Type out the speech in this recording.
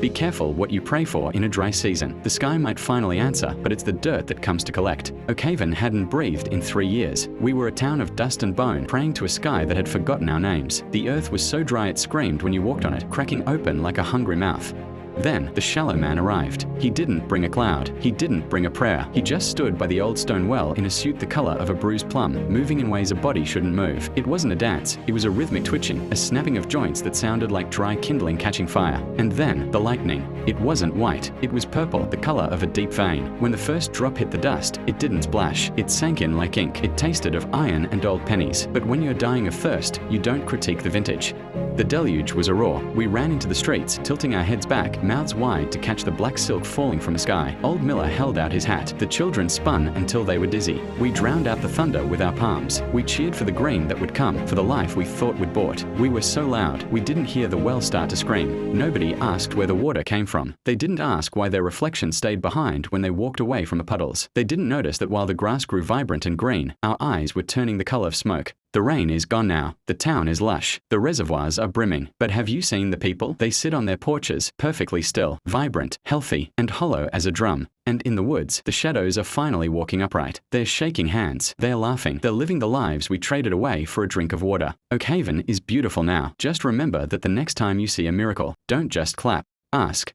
Be careful what you pray for in a dry season. The sky might finally answer, but it's the dirt that comes to collect. Oakhaven hadn't breathed in 3 years. We were a town of dust and bone, praying to a sky that had forgotten our names. The earth was so dry it screamed when you walked on it, cracking open like a hungry mouth. Then, the shallow man arrived. He didn't bring a cloud. He didn't bring a prayer. He just stood by the old stone well in a suit the color of a bruised plum, moving in ways a body shouldn't move. It wasn't a dance. It was a rhythmic twitching, a snapping of joints that sounded like dry kindling catching fire. And then, the lightning. It wasn't white. It was purple, the color of a deep vein. When the first drop hit the dust, it didn't splash. It sank in like ink. It tasted of iron and old pennies. But when you're dying of thirst, you don't critique the vintage. The deluge was a roar. We ran into the streets, tilting our heads back, mouths wide to catch the black silk falling from the sky. Old Miller held out his hat. The children spun until they were dizzy. We drowned out the thunder with our palms. We cheered for the grain that would come, for the life we thought we'd bought. We were so loud, we didn't hear the well start to scream. Nobody asked where the water came from. They didn't ask why their reflection stayed behind when they walked away from the puddles. They didn't notice that while the grass grew vibrant and green, our eyes were turning the color of smoke. The rain is gone now. The town is lush. The reservoirs are brimming. But have you seen the people? They sit on their porches, perfectly still, vibrant, healthy, and hollow as a drum. And in the woods, the shadows are finally walking upright. They're shaking hands. They're laughing. They're living the lives we traded away for a drink of water. Oakhaven is beautiful now. Just remember that the next time you see a miracle, don't just clap. Ask,